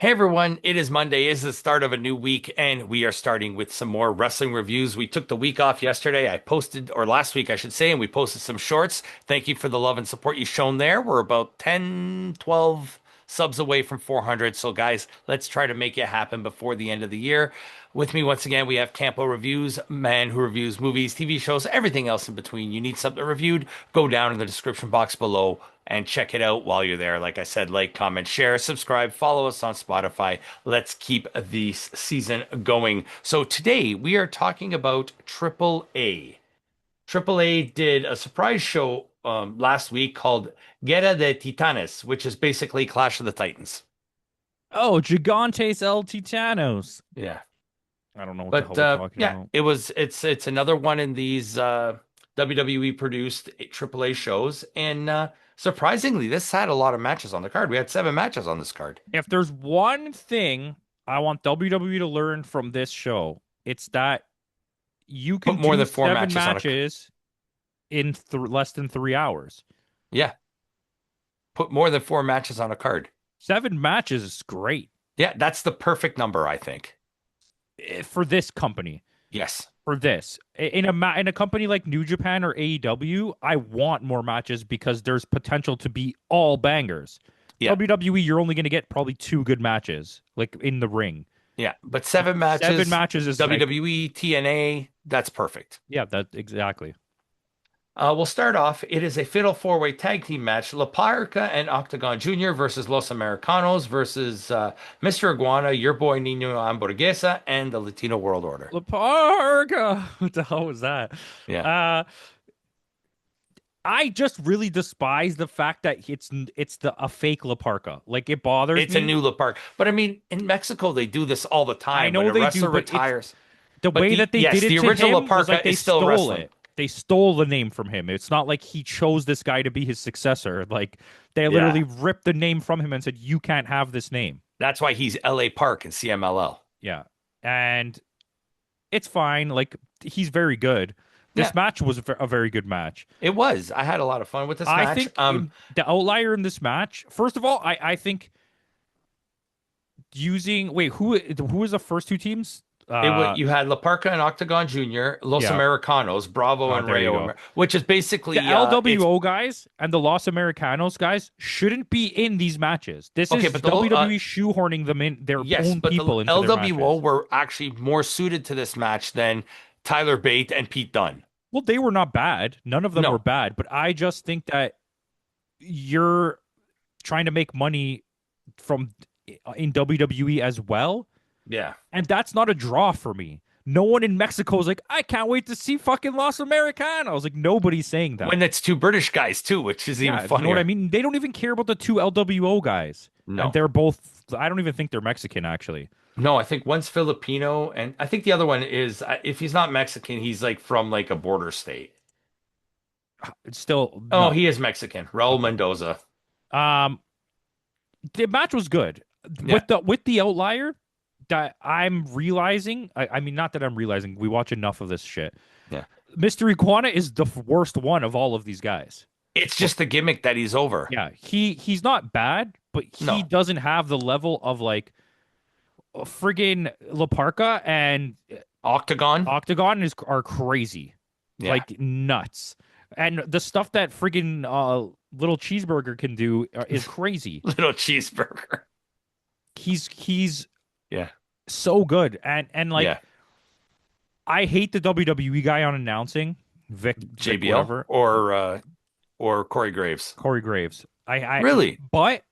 Hey everyone, it is Monday, is the start of a new week, and we are starting with some more wrestling reviews. We took the week off yesterday. I posted, or last week, I should say, and we posted some shorts. Thank you for the love and support you've shown there. We're about 10, 12 subs away from 400. So, guys, let's try to make it happen before the end of the year. With me, once again, we have Campo.Reviews, man who reviews movies, TV shows, everything else in between. You need something reviewed, go down in the description box below and check it out while you're there. Like I said, like, comment, share, subscribe, follow us on Spotify. Let's keep this season going. So today we are talking about AAA. AAA did a surprise show last week called Guerra de Titanes, which is basically Clash of the Titans. Oh, Gigantes El Titanos. Yeah. I don't know what the hell But we're talking yeah, about. it's another one in these WWE produced AAA shows, and surprisingly, this had a lot of matches on the card. We had 7 matches on this card. If there's one thing I want WWE to learn from this show, it's that you Put can more do than four seven matches on a. matches in less than 3 hours. Yeah, put more than 4 matches on a card. 7 matches is great Yeah, that's the perfect number, I think. for this company. Yes. For this, in a company like New Japan or AEW, I want more matches because there's potential to be all bangers. Yeah. WWE, you're only going to get probably 2 good matches, like in the ring. Yeah. But seven Seven matches, matches is like, WWE, TNA, that's perfect. yeah, that exactly. We'll start off. It is a fatal four-way tag team match. La Parca and Octagon Jr. versus Los Americanos versus Mr. Iguana, your boy Nino Hamburguesa, and the Latino World Order. La Parka. What the hell was that? Yeah. Uh, I just really despise the fact that it's a fake La Parka. Like it bothers It's a me. new La Parca. But I mean, in Mexico, they do this all the I time when know a they do, wrestler but it's retires. the But way that they did it the to original La him was like Parca they is still stole wrestling. it. They stole the name from him. It's not like he chose this guy to be his successor. Like they Yeah. literally ripped the name from him and said, "You can't have this name." That's why he's LA Park in CMLL. Yeah. And it's fine. Like he's very good. Yeah, This match was a very good match. it was. I had a lot of fun with this I match. think the outlier in this match, first of all, I think using wait, who was the first 2 teams? You had La Parca and Octagon Jr., Los Yeah. Americanos, Bravo and There you Rayo, go. which is The basically it's LWO guys and the Los Americanos guys shouldn't be in these matches. This okay, is but the WWE shoehorning them in their yes, own but the people into their LWO matches. were actually more suited to this match than Tyler Bate and Pete Dunne. Well, they were not bad. None of them were No, bad, but I just think that you're trying to make money from in WWE as well. yeah. And that's not a draw for me. No one in Mexico is like, I can't wait to see fucking Los Americanos. Like, nobody's saying that. When it's two British guys too, which is even Yeah, you know what I funnier. mean? They don't even care about the 2 LWO guys. And No, they're both, I don't even think they're Mexican, actually. no, I think one's Filipino, and I think the other one is if he's not Mexican, he's like from like a border state. It's still, Oh, no. he is Mexican. Raul Okay. Mendoza. Um, the match was good. Yeah, With the outlier that I'm realizing, I mean, not that I'm realizing, we watch enough of this shit. yeah. Mr. Iguana is the worst one of all of these guys. It's just the gimmick that he's over. Yeah, he's not bad, but he No, doesn't have the level of like friggin' La Parca and Octagon. Octagon are crazy, Yeah, like nuts. And the stuff that friggin' little cheeseburger can do is crazy. little cheeseburger. He's Yeah, so good, and like yeah. I hate the WWE guy on announcing Vic JBL whatever or Corey Graves. Corey Graves. I Really? but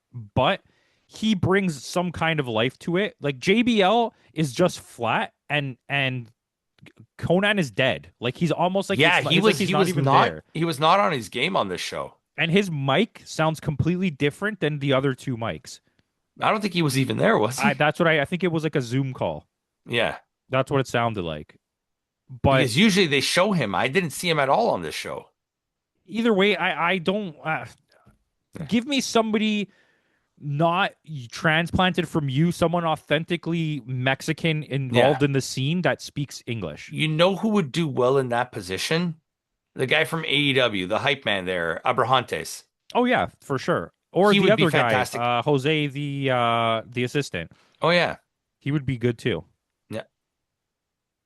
he brings some kind of life to it. Like JBL is just flat and Conan is dead. Like he's almost like Yeah, it's like he's not even there. he was not on his game on this show. And his mic sounds completely different than the other 2 mics. I don't think he was even there, was he? That's what I think it was like a Zoom call. Yeah, That's what it sounded like. But because usually they show him. I didn't see him at all on this show. either way, I don't give me somebody not transplanted from you, someone authentically Mexican Yeah. involved in the scene that speaks English. You know who would do well in that position? The guy from AEW, the hype man there, Abrahantes. Oh yeah, for sure. Or He the would be other guy, fantastic. Jose, the assistant. Oh yeah. He would be good too. Yeah.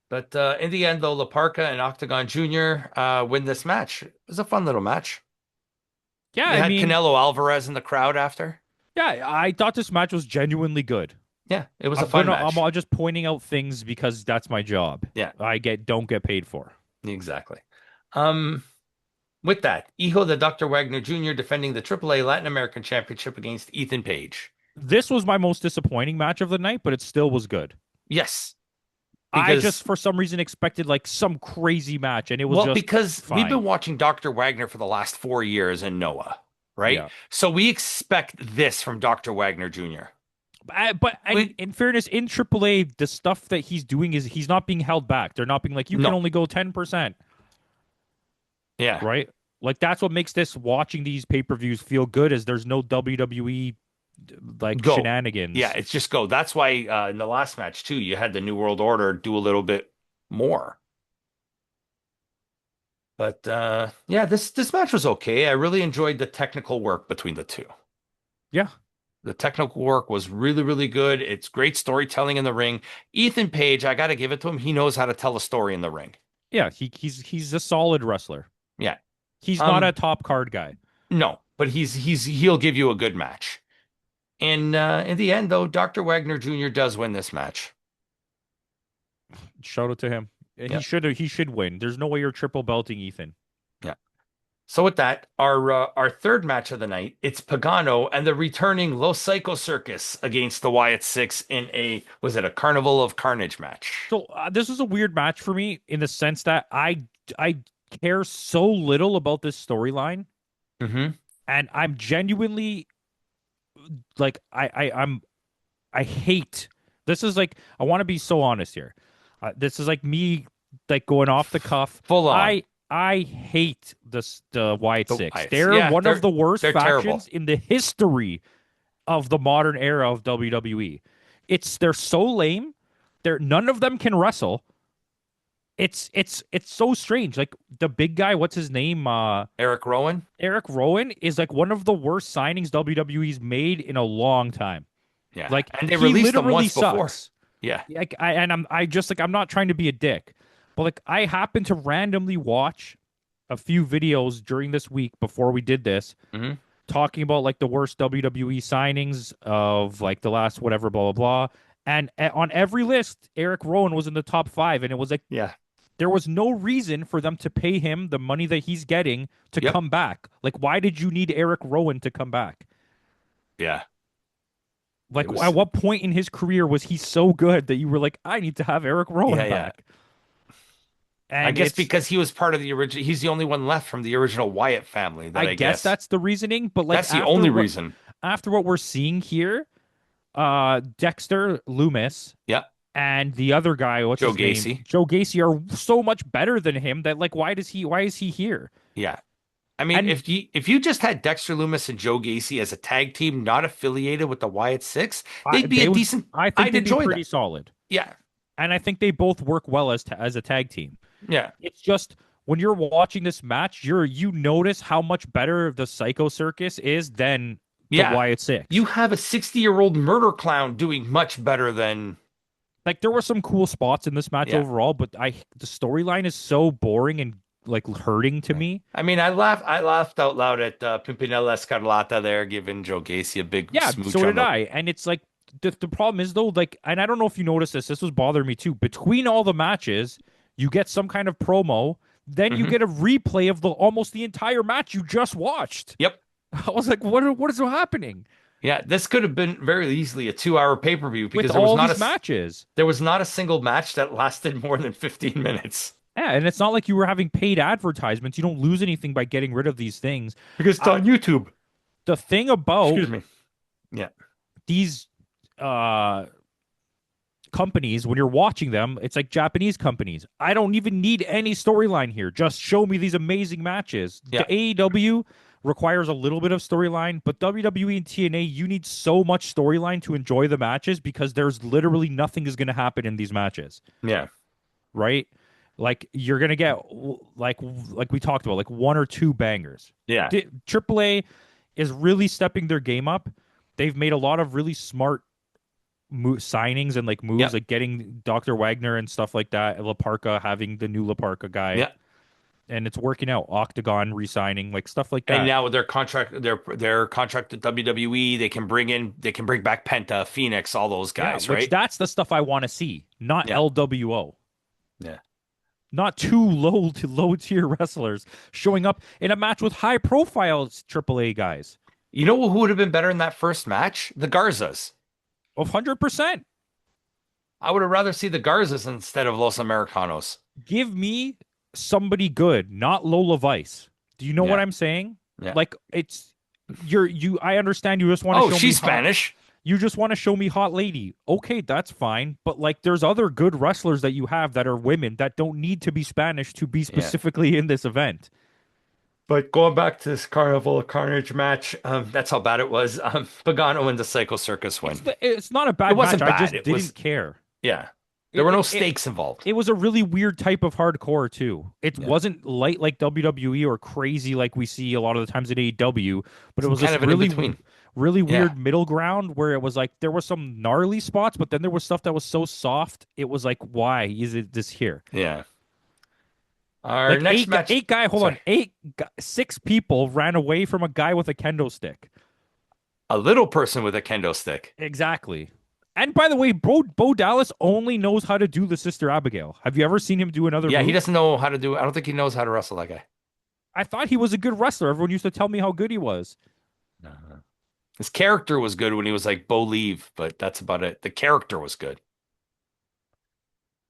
But in the end, though, Laparca and Octagon Jr. Win this match. It was a fun little match. Yeah, You I had mean, Canelo Alvarez in the crowd after. yeah, I thought this match was genuinely good. Yeah, it was a fun I'm match. just pointing out things because that's my job. Yeah, Don't get paid for. exactly. Um, with that, Hijo the Dr. Wagner Jr. defending the AAA Latin American Championship against Ethan Page. This was my most disappointing match of the night, but it still was good. Yes, I because just for some reason expected like some crazy match, and it was just because we've been fine. watching Dr. Wagner for the last 4 years in Noah, right? Yeah. So we expect this from Dr. Wagner Jr. But in fairness, in AAA, the stuff that he's doing is he's not being held back. They're not being like, you can No, only go 10%, yeah, right? Like that's what makes this watching these pay-per-views feel good is there's no WWE like go. shenanigans. Yeah, it's just go. That's why in the last match too, you had the New World Order do a little bit more. But yeah, this match was okay. I really enjoyed the technical work between the two. Yeah. The technical work was really, really good. It's great storytelling in the ring. Ethan Page, I got to give it to him. He knows how to tell a story in the ring. Yeah, he's a solid wrestler. Yeah. He's not a top card guy. No, but he'll give you a good match. And in the end, though, Dr. Wagner Jr. does win this match. Shout out to him. Yeah. He should win. There's no way you're triple belting Ethan. Yeah. So with that, our third match of the night, it's Pagano and the returning Los Psycho Circus against the Wyatt Six in a Carnival of Carnage match. So this was a weird match for me in the sense that I care so little about this storyline, Mm-hmm. and I'm genuinely like I hate. This is like I want to be so honest here. This is like me like going off the cuff. Full on. I hate the Wyatt Six. Wyatts. They're Yeah, one of the worst they're factions terrible. in the history of the modern era of WWE. They're so lame. None of them can wrestle. It's so strange. Like the big guy, what's his name? Eric Rowan. Eric Rowan is like one of the worst signings WWE's made in a long time. Yeah. Like And they he released them literally once before. sucks. Yeah. Like I'm not trying to be a dick, but like I happened to randomly watch a few videos during this week before we did this, Mm-hmm. talking about like the worst WWE signings of like the last whatever blah blah blah. And on every list, Eric Rowan was in the top 5, and it was like Yeah. there was no reason for them to pay him the money that he's getting to Yep. come back. Like, why did you need Eric Rowan to come back? Yeah. Like, was- at what point in his career was he so good that you were like, I need to have Eric Rowan Yeah, back? And I guess because he was part of the original, he's the only one left from the original Wyatt family. That I guess that's the reasoning. But like, that's the only reason. After what we're seeing here, Dexter Loomis, Yeah. and the other guy, what's Joe his name? Gacy. Joe Gacy are so much better than him that like, why is he here? Yeah. I mean, And- if you just had Dexter Loomis and Joe Gacy as a tag team, not affiliated with the Wyatt Six, they'd be decent. I think I'd they'd be enjoy pretty that. solid. Yeah. And I think they both work well as a tag team. Yeah. It's just when you're watching this match, you notice how much better the Psycho Circus is than the Yeah. Wyatt Six. You have a 60-year-old murder clown doing much better than Like there were some cool spots in this match Yeah. overall, but the storyline is so boring and like hurting to me. I mean, I laughed out loud at Pimpinella Escarlata there, giving Joe Gacy a big Yeah, smooch so on did the- I. And it's like the problem is though, like, and I don't know if you noticed this. This was bothering me too. Between all the matches, you get some kind of promo, then you Mhm. get a replay of almost the entire match you just watched. Yep. I was like, what is happening Yeah, this could have been very easily a 2-hour pay-per-view because with there was all not these matches? there was not a single match that lasted more than 15 minutes. Yeah, and it's not like you were having paid advertisements. You don't lose anything by getting rid of these things. Because it's on YouTube. The thing about Excuse me. Yeah. these companies, when you're watching them, it's like Japanese companies. I don't even need any storyline here. Just show me these amazing matches. Yeah. The AEW requires a little bit of storyline, but WWE and TNA, you need so much storyline to enjoy the matches because there's literally nothing is going to happen in these matches, Yeah. right? Like you're going to get like we talked about, like 1 or 2 bangers. Yeah. AAA is really stepping their game up. They've made a lot of really smart signings and like moves, Yep. like getting Dr. Wagner and stuff like that. La Parka having the new La Parka guy, Yeah. and it's working out. Octagon re-signing, like stuff like And that. now with their contract with WWE, they can bring back Penta, Phoenix, all those Yeah, guys, which right? that's the stuff I want to see, not Yeah. LWO. Yeah. Not two low tier wrestlers showing up in a match with high profile AAA guys. You know who would have been better in that first match? The Garzas. 100%. I would have rather see the Garzas instead of Los Americanos. Give me somebody good, not Lola Vice. Do you know what Yeah. I'm saying? Yeah. Like it's you I understand you just want to Oh, show me she's hot. Spanish. You just want to show me hot lady. Okay, that's fine. But like there's other good wrestlers that you have that are women that don't need to be Spanish to be Yeah. specifically in this event. But going back to this Carnival of Carnage match, that's how bad it was. Pagano and the Psycho Circus win. It's not a It bad match. wasn't I bad. just It was, didn't care. yeah. There It, were no it, it, stakes involved. it was a really weird type of hardcore too. It Yeah. wasn't light like WWE or crazy like we see a lot of the times in AEW, but it Some was kind this of an in between. really Yeah. weird middle ground where it was like there was some gnarly spots, but then there was stuff that was so soft. It was like, why is it this here? Yeah. Our Like next match. hold on, Sorry. six people ran away from a guy with a kendo stick. A little person with a kendo stick. Exactly. And by the way, Bo Dallas only knows how to do the Sister Abigail. Have you ever seen him do another Yeah, he move? doesn't know how to do it. I don't think he knows how to wrestle that guy. I thought he was a good wrestler. Everyone used to tell me how good he was. Uh-huh. His character was good when he was like Bo Leave, but that's about it. The character was good.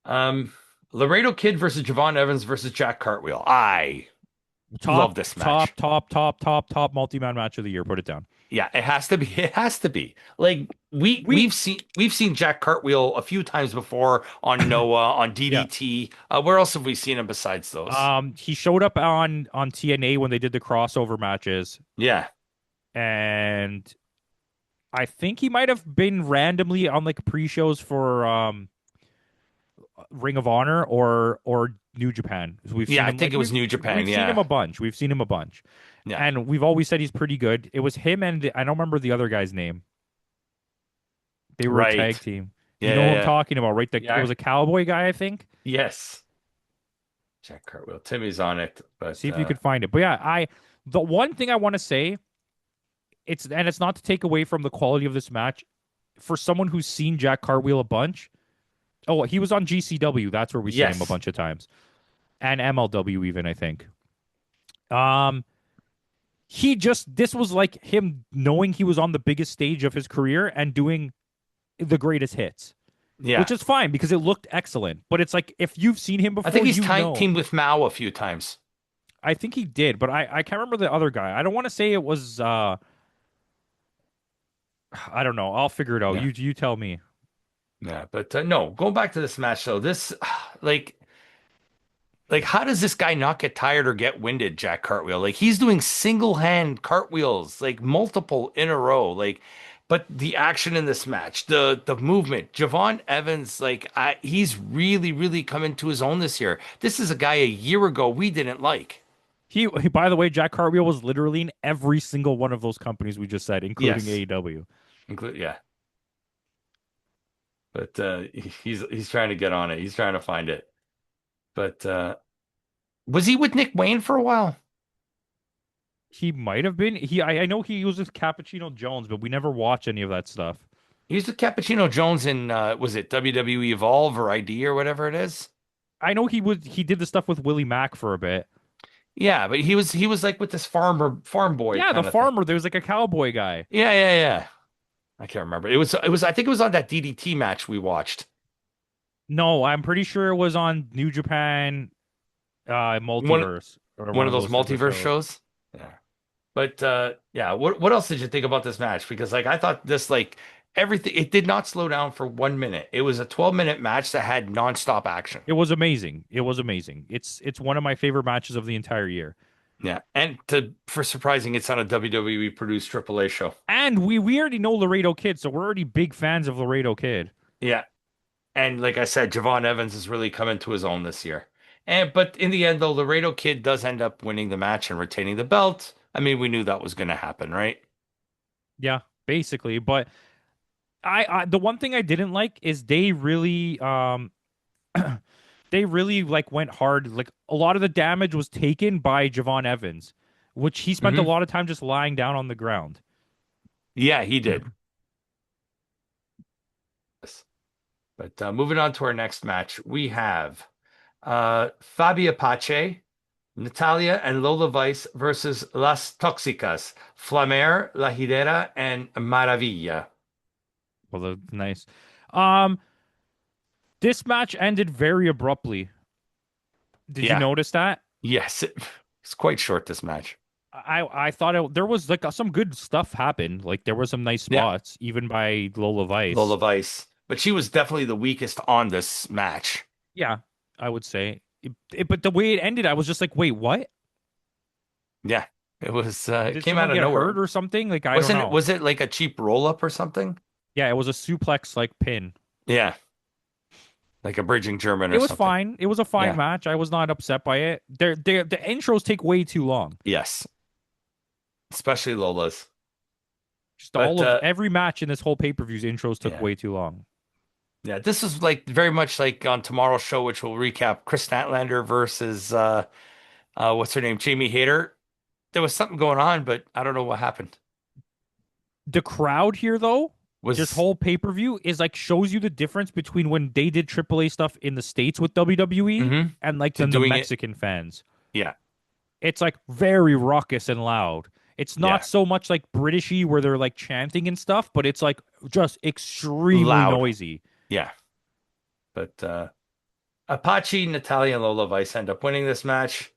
Um, Laredo Kid versus Javon Evans versus Jack Cartwheel. I love Top, this top, match. top, top, top, top multi-man match of the year. Put it down. Yeah, it has to be. It has to be. Like We, we've seen Jack Cartwheel a few times before on Noah, on yeah. DDT. Where else have we seen him besides those? He showed up on TNA when they did the crossover matches, Yeah, and I think he might have been randomly on like pre-shows for Ring of Honor or New Japan. We've yeah. seen I him think like it was New Japan. we've seen him Yeah, a bunch. We've seen him a bunch, yeah. and we've always said he's pretty good. It was him and I don't remember the other guy's name. They were a tag Right. team. You Yeah, know yeah, who I'm yeah. talking about, right? It Yeah. was a cowboy guy, I think. Yes. Jack Cartwheel. Timmy's on it, but See if you could find it. But yeah, the one thing I want to say, it's not to take away from the quality of this match. For someone who's seen Jack Cartwheel a bunch, oh, he was on GCW. That's where we seen him a yes, bunch of times, and MLW even I think. Um, this was like him knowing he was on the biggest stage of his career and doing the greatest hits, yeah. which is fine because it looked excellent. But it's like if you've seen him I before, think he's you know. teamed with Mao a few times. I think he did, but I can't remember the other guy. I don't want to say it was I don't know. I'll figure it out. Yeah, You tell me. yeah. But no, going back to this match though, this like how does this guy not get tired or get winded, Jack Cartwheel? Like he's doing single hand cartwheels, like multiple in a row. Like, but the action in this match, the movement, Javon Evans, he's really, really come into his own this year. This is a guy a year ago we didn't like. By the way, Jack Cartwheel was literally in every single one of those companies we just said, including Yes. AEW. Yeah. But he's trying to get on it. He's trying to find it. But was he with Nick Wayne for a while? He might have been. I know he was with Cappuccino Jones, but we never watched any of that stuff. He was with Cappuccino Jones in was it WWE Evolve or ID or whatever it is? I know he did the stuff with Willie Mack for a bit. Yeah, but he was like with this farm boy Yeah, the kind of thing. farmer. There was like a cowboy guy. Yeah, yeah, yeah. I can't remember. It was I think it was on that DDT match we watched. No, I'm pretty sure it was on New Japan One Multiverse or one one of of those those type of multiverse shows. shows. Yeah. But yeah, what else did you think about this match? Because like I thought this like everything it did not slow down for 1 minute. It was a 12-minute match that had nonstop action. It was amazing. It was amazing. It's one of my favorite matches of the entire year. Yeah. And for surprising, it's on a WWE produced AAA show. And we already know Laredo Kid, so we're already big fans of Laredo Kid. Yeah. And like I said, Javon Evans has really come into his own this year. But in the end, though, Laredo Kid does end up winning the match and retaining the belt I mean, we knew that was going to happen, right? Yeah, basically. But I the one thing I didn't like is they really like went hard. Like a lot of the damage was taken by Javon Evans, which he spent a Hmm. lot of time just lying down on the ground. Yeah, he did. Yes. But moving on to our next match, we have Fabi Apache, Natalia and Lola Vice versus Las Toxicas, Flamer, La Hidera, and Maravilla. Well, nice. Um, this match ended very abruptly. Did you Yeah, notice that? yes, it's quite short, this match. I thought there was like some good stuff happened. Like there were some nice Yeah, spots, even by Lola Lola Vice. Vice. But she was definitely the weakest on this match. Yeah, I would say. But the way it ended, I was just like, wait, what? Yeah, it Did came out someone of get nowhere. hurt or something? Like I don't Wasn't it, know. was it like a cheap roll up or something? Yeah, it was a suplex like pin. Yeah, like a bridging German It or was something. fine. It was a fine Yeah. match. I was not upset by it. The intros take way too long. Yes, especially Lola's. Just But all of every match in this whole pay-per-view's intros took yeah. way too long. Yeah, this is like very much like on tomorrow's show, which we'll recap Chris Statlander versus what's her name? Jamie Hayter. There was something going on, but I don't know what happened. The crowd here, though, this Was whole pay-per-view is like shows you the difference between when they did AAA stuff in the States with WWE hmm and like to then the doing it. Mexican fans. Yeah, It's like very raucous and loud. It's not yeah, so much like Britishy where they're like chanting and stuff, but it's like just extremely loud. noisy. Yeah, but Apache, Natalia, and Lola Vice end up winning this match.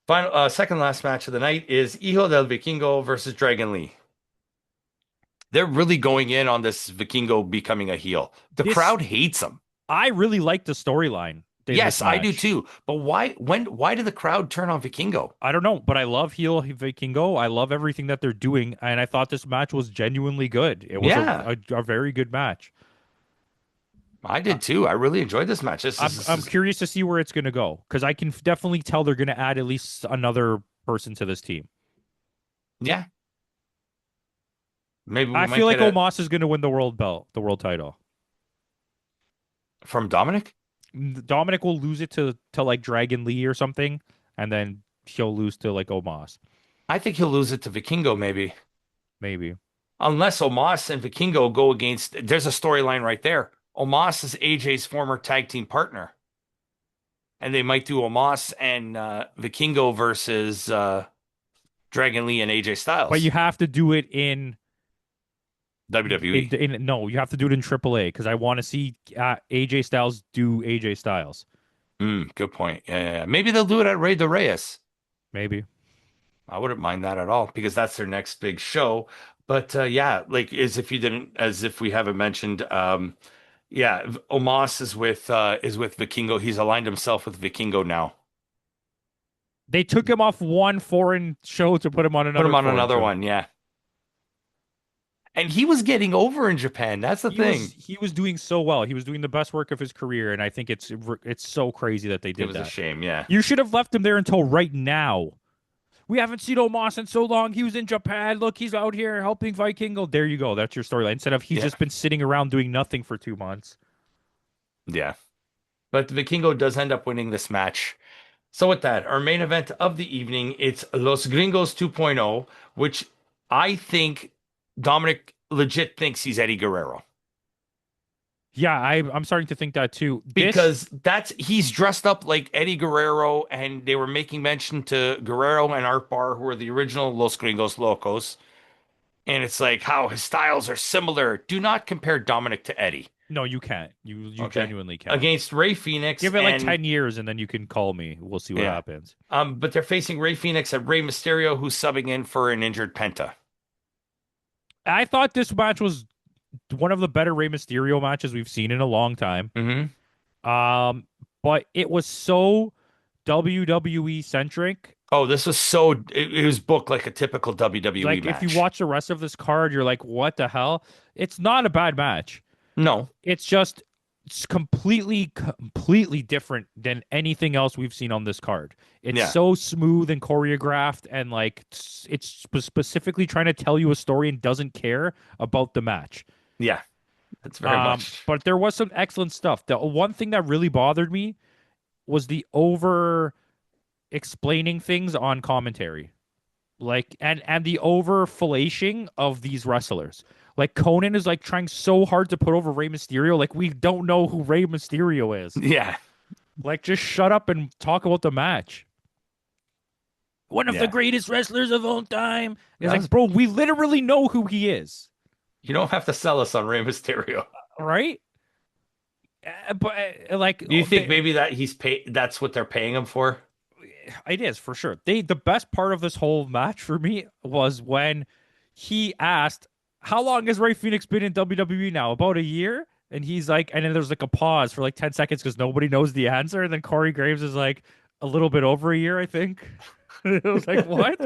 Final, second last match of the night is Hijo del Vikingo versus Dragon Lee. They're really going in on this Vikingo becoming a heel. The This crowd hates him. I really like the storyline in this Yes, I do match. too. But why did the crowd turn on Vikingo? I don't know, but I love heel Vikingo. I love everything that they're doing, and I thought this match was genuinely good. It was Yeah, a very good match. I Uh, did too. I really enjoyed this match. I'm curious to see where it's going to go because I can definitely tell they're going to add at least another person to this team. Yeah, maybe we I might feel like get a Omos is going to win the world belt, the world title. from Dominic. Dominic will lose it to like Dragon Lee or something, and then he'll lose to like Omos, I think he'll lose it to Vikingo maybe. maybe. Unless Omos and Vikingo go against, there's a storyline right there. Omos is AJ's former tag team partner. And they might do Omos and Vikingo versus Dragon Lee and AJ But you Styles. have to do it in WWE. no, you have to do it in AAA because I want to see AJ Styles do AJ Styles. Good point. Yeah, yeah, yeah. Maybe they'll do it at Rey de Reyes. Maybe. I wouldn't mind that at all because that's their next big show. But yeah, like as if we haven't mentioned, yeah, Omos is with Vikingo. He's aligned himself with Vikingo now. They took him off one foreign show to put him on Put him another on foreign another show. one, yeah. And he was getting over in Japan. That's the thing. He was doing so well. He was doing the best work of his career, and I think it's so crazy that they It did was a that. shame, yeah. You should have left him there until right now. We haven't seen Omos in so long. He was in Japan. Look, he's out here helping Vikingo. There you go. That's your storyline. Instead of he's Yeah, just been sitting around doing nothing for 2 months. yeah. But the Vikingo does end up winning this match. So with that, our main event of the evening, it's Los Gringos 2.0, which I think Dominic legit thinks he's Eddie Guerrero Yeah, I'm starting to think that too. because that's he's dressed up like Eddie Guerrero, and they were making mention to Guerrero and Art Barr, who are the original Los Gringos Locos, and it's like how his styles are similar. Do not compare Dominic to Eddie, No, you can't. You okay? genuinely can't. Against Ray Phoenix Give it like and 10 years and then you can call me. We'll see what yeah, happens. but they're facing Ray Phoenix and Ray Mysterio, who's subbing in for an injured Penta. I thought this match was one of the better Rey Mysterio matches we've seen in a long time. Hmm. Um, but it was so WWE centric. Oh, this was so it was booked like a typical WWE Like if you match. watch the rest of this card, you're like, what the hell? It's not a bad match. No. It's just It's completely different than anything else we've seen on this card. It's Yeah. so smooth and choreographed, and like specifically trying to tell you a story and doesn't care about the match. Yeah. That's very much. But there was some excellent stuff. The one thing that really bothered me was the over explaining things on commentary. Like and the over fellation of these wrestlers. Like Conan is like trying so hard to put over Rey Mysterio. Like we don't know who Rey Mysterio is. Yeah. Like just shut up and talk about the match. One of the Yeah. greatest wrestlers of all time. It's That like, was- bro, we literally know who he is, you don't have to sell us on Rey Mysterio. right? But like Do you think maybe that he's paid that's what they're paying him for? it is for sure. The best part of this whole match for me was when he asked, "How long has Ray Phoenix been in WWE now? About a year?" And he's like, and then there's like a pause for like 10 seconds because nobody knows the answer. And then Corey Graves is like, a little bit over a year, I think. It was like, what?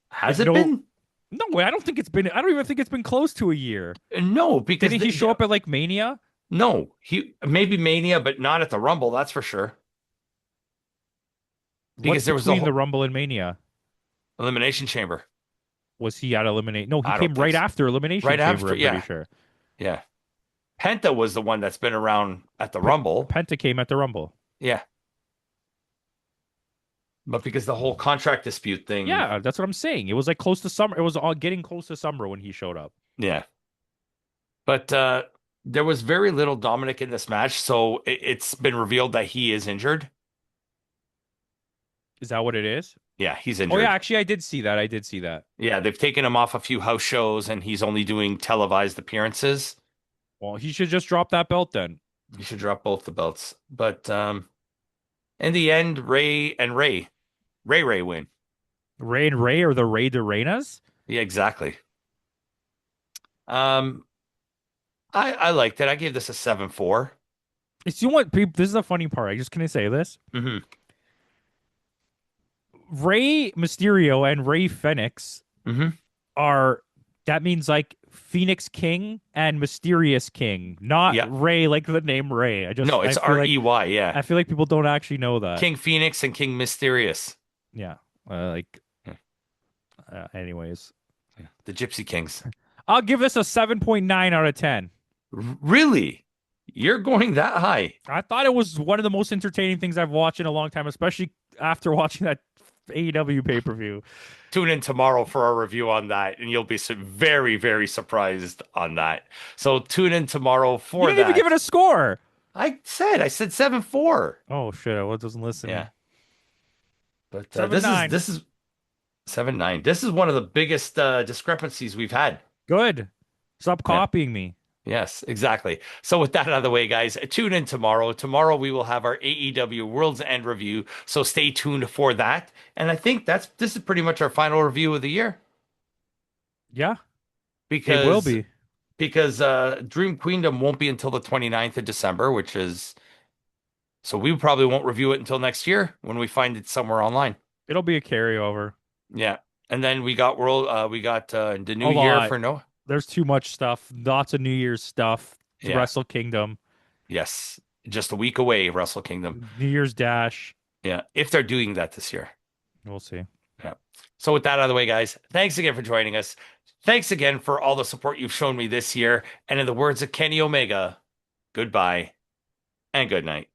Has Like, it been? no way. I don't think it's been, I don't even think it's been close to a year. No, because Didn't he show up at like Mania? no, he maybe Mania, but not at the Rumble, that's for sure. Because What's there was a between whole the Rumble and Mania? Elimination Chamber. Was he at Eliminate? No, he I don't came think right so. after Elimination Right Chamber, after, I'm yeah. pretty sure. Yeah. Penta was the one that's been around at the Rumble. Penta came at the Rumble. Yeah. But because the whole contract dispute thing. Yeah, that's what I'm saying. It was like close to summer. It was all getting close to summer when he showed up. Yeah. But there was very little Dominic in this match, so it's been revealed that he is injured. Is that what it is? Yeah, he's Oh injured. yeah, actually, I did see that. I did see that. Yeah, they've taken him off a few house shows and he's only doing televised appearances. Well, he should just drop that belt then. He should drop both the belts. But in the end, Ray win. Ray and Ray or the Ray de Reinas? Yeah, exactly. Um, I liked it. I gave this a 7-4. It's you know what, people. This is the funny part. I just can I say this? Mm-hmm. Ray Mysterio and Ray Phoenix Mm-hmm. are. That means like Phoenix King and Mysterious King, not Yeah. Ray like the name Ray. No, it's I feel like, R-E-Y, yeah. I feel like people don't actually know that. King Phoenix and King Mysterious. Yeah. Yeah. Anyways, The Gypsy Kings. I'll give this a 7.9 out of 10. Really? You're going that high? I thought it was one of the most entertaining things I've watched in a long time, especially after watching that AEW pay-per-view. Tune in tomorrow for our review on that, and you'll be very, very surprised on that. So tune in tomorrow You for didn't that. even give it a score. I said 7-4. Oh shit, I wasn't listening. Yeah. But 7-9. this is 7-9. This is one of the biggest discrepancies we've had. Good. Stop copying me. Yes, exactly. So with that out of the way, guys, tune in tomorrow. Tomorrow we will have our AEW World's End review. So stay tuned for that. And I think this is pretty much our final review of the year. Yeah, Because it will be. Because Dream Queendom won't be until the 29th of December, which is so we probably won't review it until next year when we find it somewhere online. It'll be a carryover. Yeah. And then we got the new A year lot. for Noah. There's too much stuff. Lots of New Year's stuff. Yeah. Wrestle Kingdom. Yes. Just a week away, Wrestle Kingdom. New Year's Dash. Yeah. If they're doing that this year. We'll see. Yeah. So with that out of the way, guys, thanks again for joining us. Thanks again for all the support you've shown me this year. And in the words of Kenny Omega, goodbye and good night.